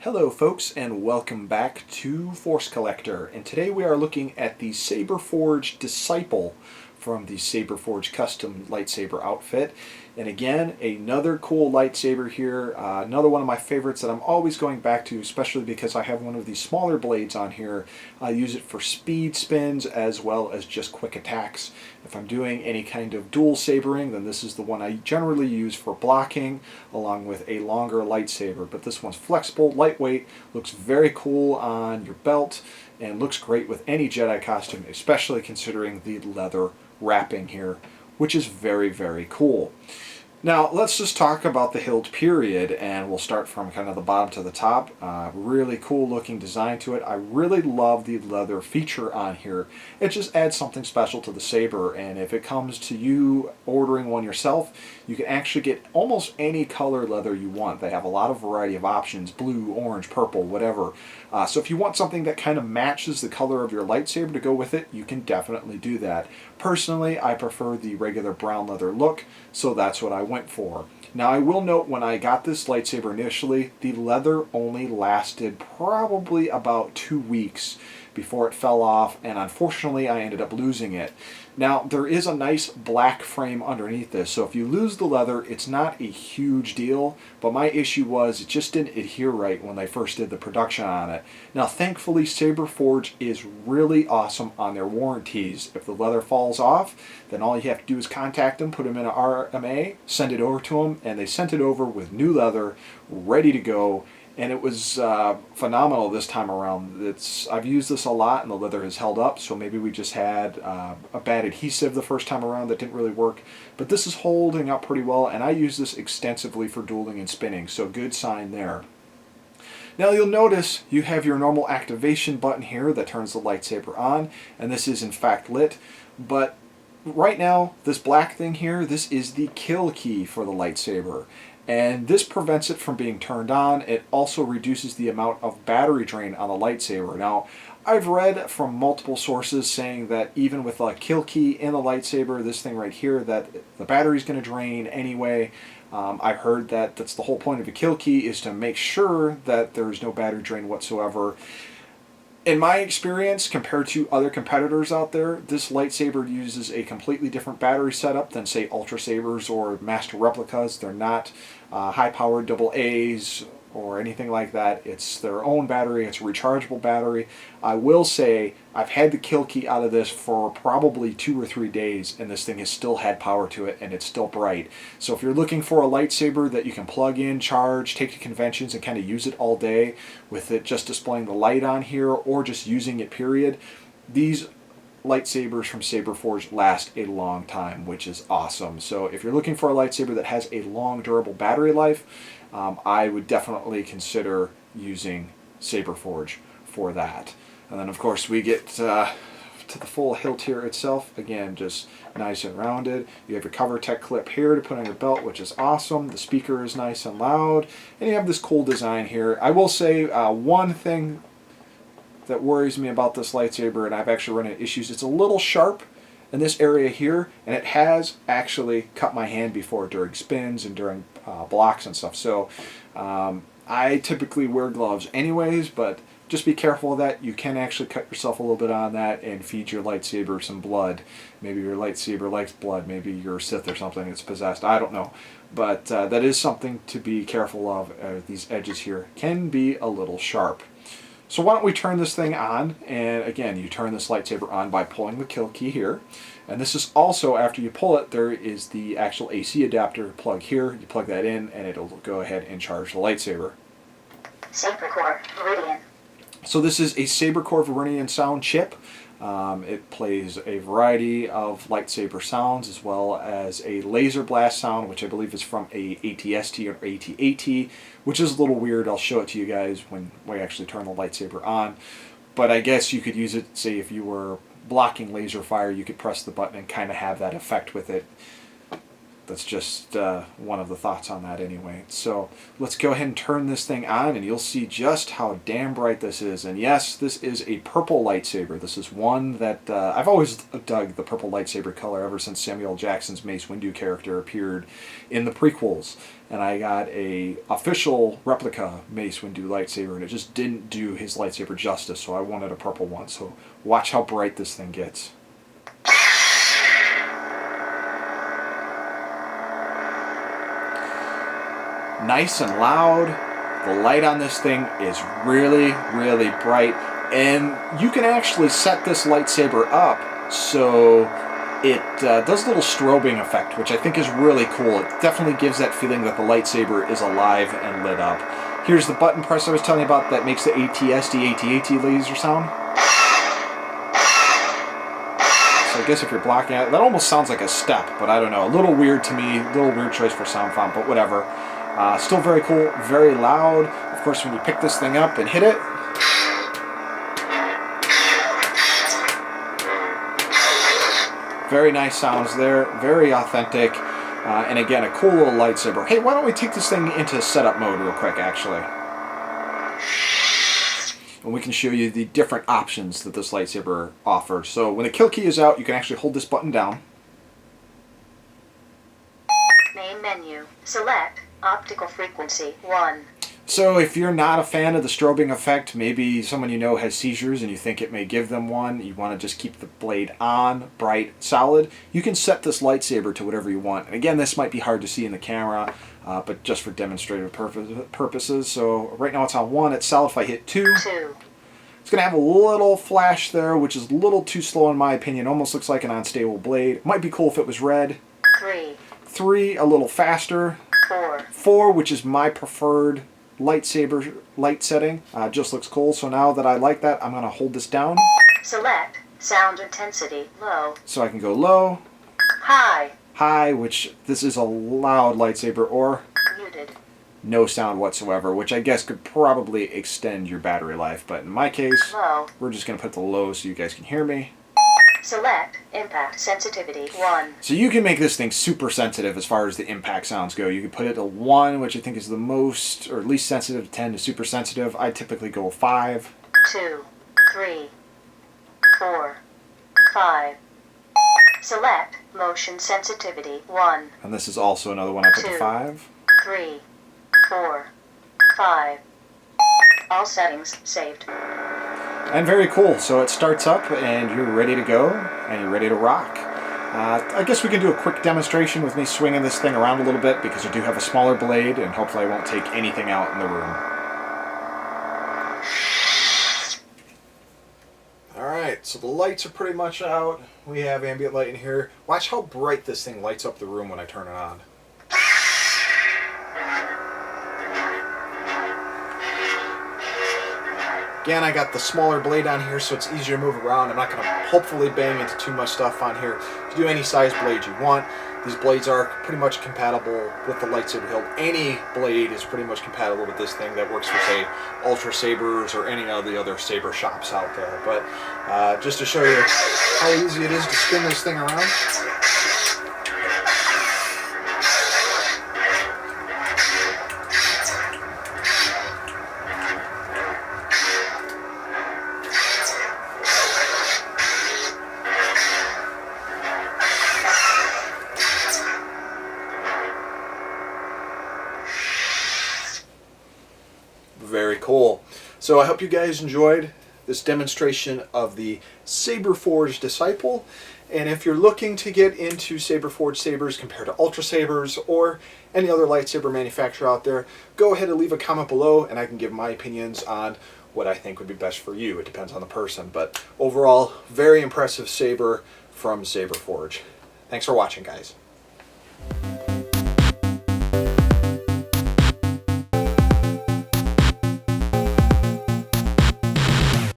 Hello folks, and welcome back to Force Collector, and today we are looking at the SaberForge Diciple from the SaberForge custom lightsaber outfit. And again, another cool lightsaber here, another one of my favorites that I'm always going back to, especially because I have one of these smaller blades on here. I use it for speed spins as well as just quick attacks. If I'm doing any kind of dual sabering, then this is the one I generally use for blocking along with a longer lightsaber. But this one's flexible, lightweight, looks very cool on your belt, and looks great with any Jedi costume, especially considering the leather wrapping here, which is very, very cool. Now let's just talk about the hilt period, and we'll start from kind of the bottom to the top. Really cool looking design to it. I really love the leather feature on here. It just adds something special to the saber, and if it comes to you ordering one yourself, you can actually get almost any color leather you want. They have a lot of variety of options: blue, orange, purple, whatever. So if you want something that kind of matches the color of your lightsaber to go with it, you can definitely do that. Personally, I prefer the regular brown leather look, so that's what I went for. Now I will note, when I got this lightsaber initially, the leather only lasted probably about 2 weeks before it fell off, and unfortunately I ended up losing it. Now there is a nice black frame underneath this, so if you lose the leather, it's not a huge deal, but my issue was it just didn't adhere right when they first did the production on it. Now thankfully SaberForge is really awesome on their warranties. If the leather falls off, then all you have to do is contact them, put them in an RMA, send it over to them, and they sent it over with new leather, ready to go. And it was phenomenal this time around. I've used this a lot and the leather has held up, so maybe we just had a bad adhesive the first time around that didn't really work. But this is holding up pretty well, and I use this extensively for dueling and spinning, so good sign there. Now you'll notice you have your normal activation button here that turns the lightsaber on, and this is in fact lit, but right now this black thing here, this is the kill key for the lightsaber. And this prevents it from being turned on. It also reduces the amount of battery drain on the lightsaber. Now, I've read from multiple sources saying that even with a kill key in the lightsaber, this thing right here, that the battery's going to drain anyway. I've heard that that's the whole point of a kill key, is to make sure that there's no battery drain whatsoever. In my experience, compared to other competitors out there, this lightsaber uses a completely different battery setup than, say, Ultra Sabers or Master Replicas. They're not high-powered AA's or anything like that. It's their own battery. It's a rechargeable battery. I will say I've had the kill key out of this for probably 2 or 3 days, and this thing has still had power to it, and it's still bright. So if you're looking for a lightsaber that you can plug in, charge, take to conventions, and kind of use it all day with it just displaying the light on here, or just using it period, these lightsabers from SaberForge last a long time, which is awesome. So if you're looking for a lightsaber that has a long, durable battery life, I would definitely consider using SaberForge for that. And then of course we get to the full hilt here itself. Again, just nice and rounded. You have your cover tech clip here to put on your belt, which is awesome. The speaker is nice and loud, and you have this cool design here. I will say one thing that worries me about this lightsaber, and I've actually run into issues, it's a little sharp in this area here, and it has actually cut my hand before during spins and during blocks and stuff. So I typically wear gloves anyways, but just be careful of that. You can actually cut yourself a little bit on that and feed your lightsaber some blood. Maybe your lightsaber likes blood. Maybe you're a Sith or something, it's possessed. I don't know. But that is something to be careful of. These edges here can be a little sharp. So why don't we turn this thing on, and again, you turn this lightsaber on by pulling the kill key here. And this is also, after you pull it, there is the actual AC adapter plug here. You plug that in, and it'll go ahead and charge the lightsaber. SaberCore Viridian. So this is a SaberCore Viridian sound chip. It plays a variety of lightsaber sounds, as well as a laser blast sound, which I believe is from a ATST or AT-AT, which is a little weird. I'll show it to you guys when we actually turn the lightsaber on. But I guess you could use it, say if you were blocking laser fire, you could press the button and kind of have that effect with it. That's just one of the thoughts on that anyway. So let's go ahead and turn this thing on, and you'll see just how damn bright this is. And yes, this is a purple lightsaber. This is one that I've always dug the purple lightsaber color ever since Samuel L. Jackson's Mace Windu character appeared in the prequels. And I got a official replica Mace Windu lightsaber, and it just didn't do his lightsaber justice, so I wanted a purple one. So watch how bright this thing gets. Nice and loud. The light on this thing is really, really bright, and you can actually set this lightsaber up so it does a little strobing effect, which I think is really cool. It definitely gives that feeling that the lightsaber is alive and lit up. Here's the button press I was telling you about that makes the AT-ST, AT-AT laser sound. So I guess if you're blocking it, that almost sounds like a step, but I don't know. A little weird to me, a little weird choice for sound font, but whatever. Still very cool, very loud. Of course, when you pick this thing up and hit it, very nice sounds there, very authentic, and again, a cool little lightsaber. Hey, why don't we take this thing into setup mode real quick, actually? And we can show you the different options that this lightsaber offers. So when the kill key is out, you can actually hold this button down. Main menu. Select optical frequency 1. So if you're not a fan of the strobing effect, maybe someone you know has seizures and you think it may give them one, you want to just keep the blade on, bright, solid, you can set this lightsaber to whatever you want. And again, this might be hard to see in the camera, but just for demonstrative purposes. So right now it's on 1, it's solid. If I hit 2, it's going to have a little flash there, which is a little too slow in my opinion. Almost looks like an unstable blade. Might be cool if it was red. 3, a little faster. 4, which is my preferred lightsaber light setting. Just looks cool. So now that I like that, I'm going to hold this down. Select sound intensity low. So I can go low. High, which this is a loud lightsaber, or muted. No sound whatsoever, which I guess could probably extend your battery life. But in my case, Low. we're just going to put the low so you guys can hear me. Select impact sensitivity 1. So you can make this thing super sensitive as far as the impact sounds go. You can put it to 1, which I think is the most, or least sensitive, 10 to super sensitive. I typically go 5. 2, 3, 4, 5. Select motion sensitivity 1. And this is also another one I put to 2, 5. 3, 4, 5. All settings saved. And very cool. So it starts up and you're ready to go and you're ready to rock. I guess we can do a quick demonstration with me swinging this thing around a little bit because I do have a smaller blade and hopefully I won't take anything out in the room. Alright, so the lights are pretty much out. We have ambient light in here. Watch how bright this thing lights up the room when I turn it on. Again, I got the smaller blade on here so it's easier to move around. I'm not going to hopefully bang into too much stuff on here. You can do any size blade you want. These blades are pretty much compatible with the Lightsaber Hilt. Any blade is pretty much compatible with this thing that works for, say, Ultra Sabers or any of the other saber shops out there. But just to show you how easy it is to spin this thing around. Very cool. So I hope you guys enjoyed this demonstration of the SaberForge Diciple. And if you're looking to get into SaberForge sabers compared to Ultra Sabers or any other lightsaber manufacturer out there, go ahead and leave a comment below and I can give my opinions on what I think would be best for you. It depends on the person. But overall, very impressive saber from SaberForge. Thanks for watching, guys.